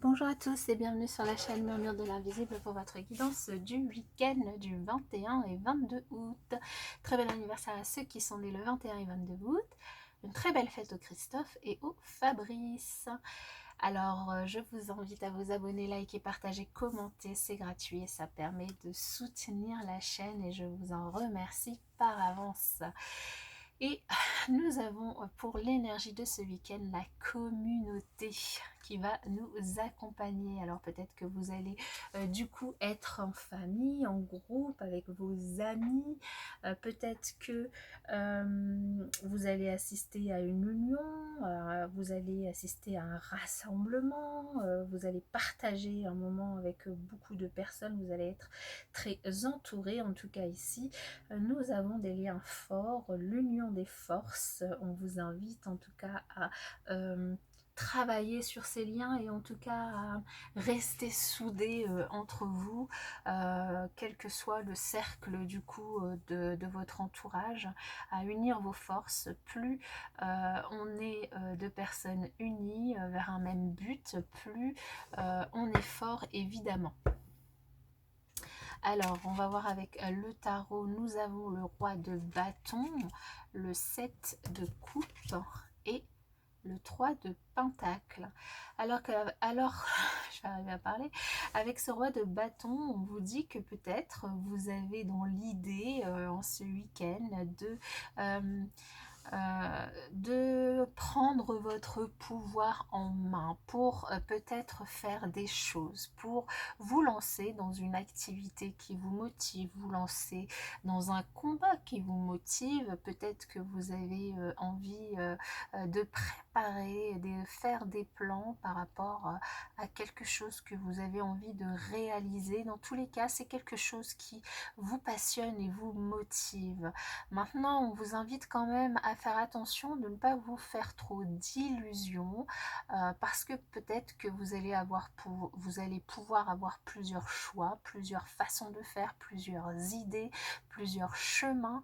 Bonjour à tous et bienvenue sur la chaîne Murmure de l'Invisible pour votre guidance du week-end du 21 et 22 août. Très bel anniversaire à ceux qui sont nés le 21 et 22 août. Une très belle fête au Christophe et au Fabrice. Alors, je vous invite à vous abonner, liker, partager, commenter. C'est gratuit et ça permet de soutenir la chaîne et je vous en remercie par avance. Et nous avons pour l'énergie de ce week-end la communauté qui va nous accompagner. Alors peut-être que vous allez du coup être en famille, en groupe, avec vos amis. Peut-être que vous allez assister à une union, vous allez assister à un rassemblement, vous allez partager un moment avec beaucoup de personnes, vous allez être très entourés. En tout cas ici, nous avons des liens forts, l'union des forces. On vous invite en tout cas à travailler sur ces liens et en tout cas à rester soudés entre vous, quel que soit le cercle du coup de votre entourage, à unir vos forces. Plus on est de personnes unies vers un même but, plus on est fort évidemment. Alors, on va voir avec le tarot. Nous avons le roi de bâton, le 7 de coupe et le 3 de pentacle. Alors, je vais arriver à parler. Avec ce roi de bâton, on vous dit que peut-être vous avez dans l'idée en ce week-end de prendre votre pouvoir en main pour peut-être faire des choses, pour vous lancer dans une activité qui vous motive, vous lancer dans un combat qui vous motive. Peut-être que vous avez envie de préparer, de faire des plans par rapport à quelque chose que vous avez envie de réaliser. Dans tous les cas, c'est quelque chose qui vous passionne et vous motive. Maintenant, on vous invite quand même à faire attention de ne pas vous faire trop d'illusions parce que peut-être que vous allez pouvoir avoir plusieurs choix, plusieurs façons de faire, plusieurs idées, plusieurs chemins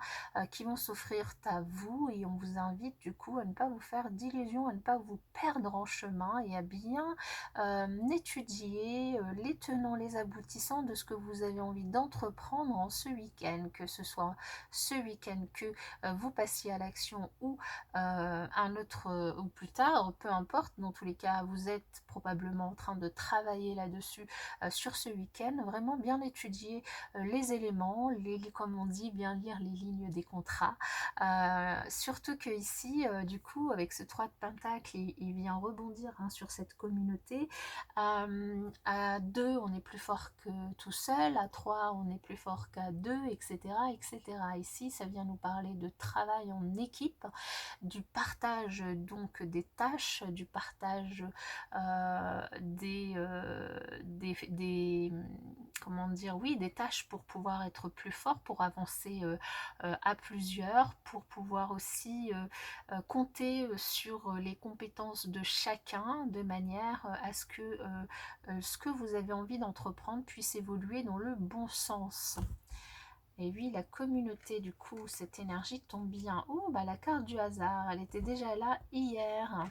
qui vont s'offrir à vous et on vous invite du coup à ne pas vous faire d'illusions, à ne pas vous perdre en chemin et à bien étudier les tenants, les aboutissants de ce que vous avez envie d'entreprendre en ce week-end, que ce soit ce week-end que vous passiez à l'action ou un autre ou plus tard, peu importe. Dans tous les cas, vous êtes probablement en train de travailler là-dessus sur ce week-end. Vraiment bien étudier les éléments, comme on dit, bien lire les lignes des contrats. Surtout que ici, du coup, avec ce 3 de pentacle, il vient rebondir sur cette communauté. À 2, on est plus fort que tout seul. À 3, on est plus fort qu'à 2, etc., etc. Ici, ça vient nous parler de travail en équipe, du partage donc des tâches, du partage comment dire, oui, des tâches pour pouvoir être plus fort, pour avancer à plusieurs, pour pouvoir aussi compter sur les compétences de chacun de manière à ce que ce que vous avez envie d'entreprendre puisse évoluer dans le bon sens. Et oui, la communauté, du coup, cette énergie tombe bien. Oh, bah la carte du hasard, elle était déjà là hier.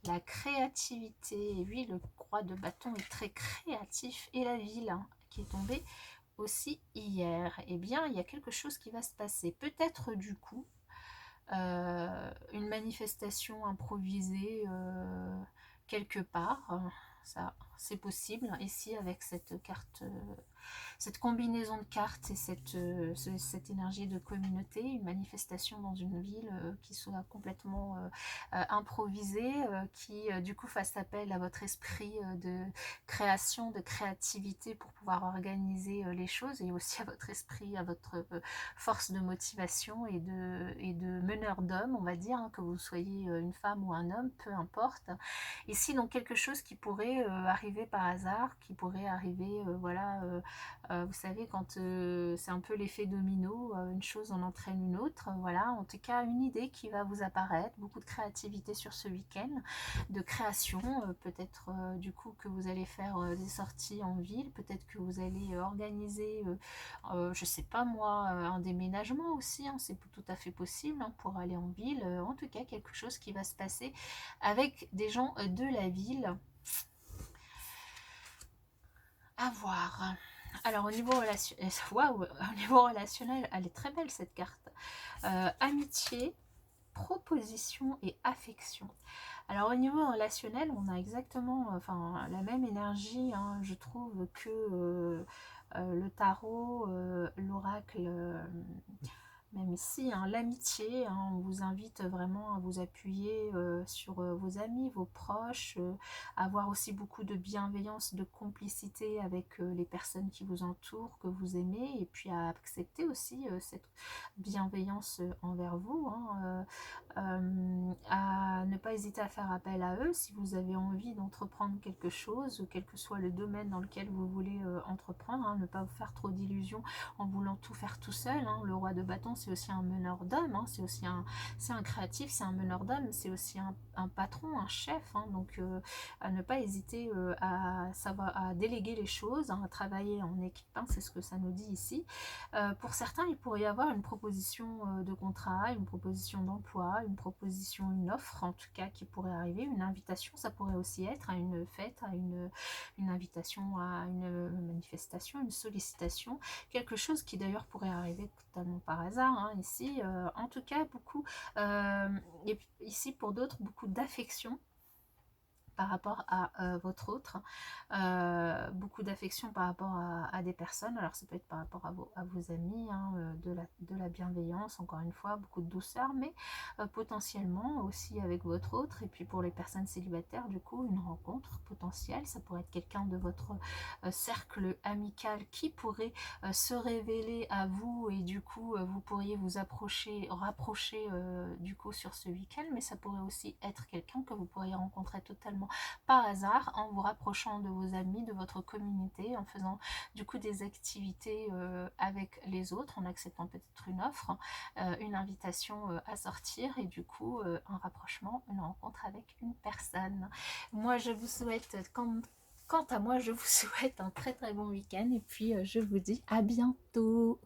La créativité, et oui, le roi de bâton est très créatif. Et la ville, qui est tombée aussi hier. Eh bien, il y a quelque chose qui va se passer. Peut-être, du coup, une manifestation improvisée quelque part. Ça, c'est possible. Ici, avec cette carte, cette combinaison de cartes et cette énergie de communauté, une manifestation dans une ville qui soit complètement improvisée, qui du coup fasse appel à votre esprit de création, de créativité pour pouvoir organiser les choses et aussi à votre esprit, à votre force de motivation et de meneur d'homme, on va dire, que vous soyez une femme ou un homme, peu importe. Ici, donc quelque chose qui pourrait arriver par hasard, qui pourrait arriver, voilà, vous savez, quand c'est un peu l'effet domino, une chose en entraîne une autre, voilà, en tout cas une idée qui va vous apparaître, beaucoup de créativité sur ce week-end, de création, peut-être du coup que vous allez faire des sorties en ville, peut-être que vous allez organiser, je sais pas moi, un déménagement aussi, c'est tout à fait possible pour aller en ville, en tout cas quelque chose qui va se passer avec des gens de la ville. À voir. Alors waouh, au niveau relationnel, elle est très belle cette carte. Amitié, proposition et affection. Alors au niveau relationnel, on a exactement enfin, la même énergie, hein, je trouve, que le tarot, l'oracle, même ici, hein, l'amitié, hein, on vous invite vraiment à vous appuyer sur vos amis, vos proches, avoir aussi beaucoup de bienveillance, de complicité avec les personnes qui vous entourent, que vous aimez, et puis à accepter aussi cette bienveillance envers vous, hein, à ne pas hésiter à faire appel à eux si vous avez envie d'entreprendre quelque chose, quel que soit le domaine dans lequel vous voulez entreprendre, hein, ne pas vous faire trop d'illusions en voulant tout faire tout seul, hein. Le roi de bâton, c'est aussi un meneur d'hommes, hein. C'est un créatif, c'est un meneur d'hommes, c'est aussi un patron, un chef, hein. Donc à ne pas hésiter à déléguer les choses, hein, à travailler en équipe, hein, c'est ce que ça nous dit ici. Pour certains, il pourrait y avoir une proposition de contrat, une proposition d'emploi, une proposition, une offre en tout cas qui pourrait arriver, une invitation, ça pourrait aussi être à une fête, à une invitation à une manifestation, une sollicitation, quelque chose qui d'ailleurs pourrait arriver totalement par hasard, hein, ici. En tout cas, et ici pour d'autres, beaucoup d'affection par rapport à votre autre, beaucoup d'affection par rapport à des personnes, alors ça peut être par rapport à vos amis, hein, de la bienveillance, encore une fois, beaucoup de douceur, mais potentiellement aussi avec votre autre, et puis pour les personnes célibataires, du coup, une rencontre potentielle, ça pourrait être quelqu'un de votre cercle amical qui pourrait se révéler à vous, et du coup, vous pourriez vous rapprocher du coup sur ce week-end, mais ça pourrait aussi être quelqu'un que vous pourriez rencontrer totalement par hasard en vous rapprochant de vos amis, de votre communauté, en faisant du coup des activités avec les autres, en acceptant peut-être une offre, une invitation à sortir, et du coup un rapprochement, une rencontre avec une personne. Moi je vous souhaite, quant à moi, je vous souhaite un très très bon week-end, et puis je vous dis à bientôt.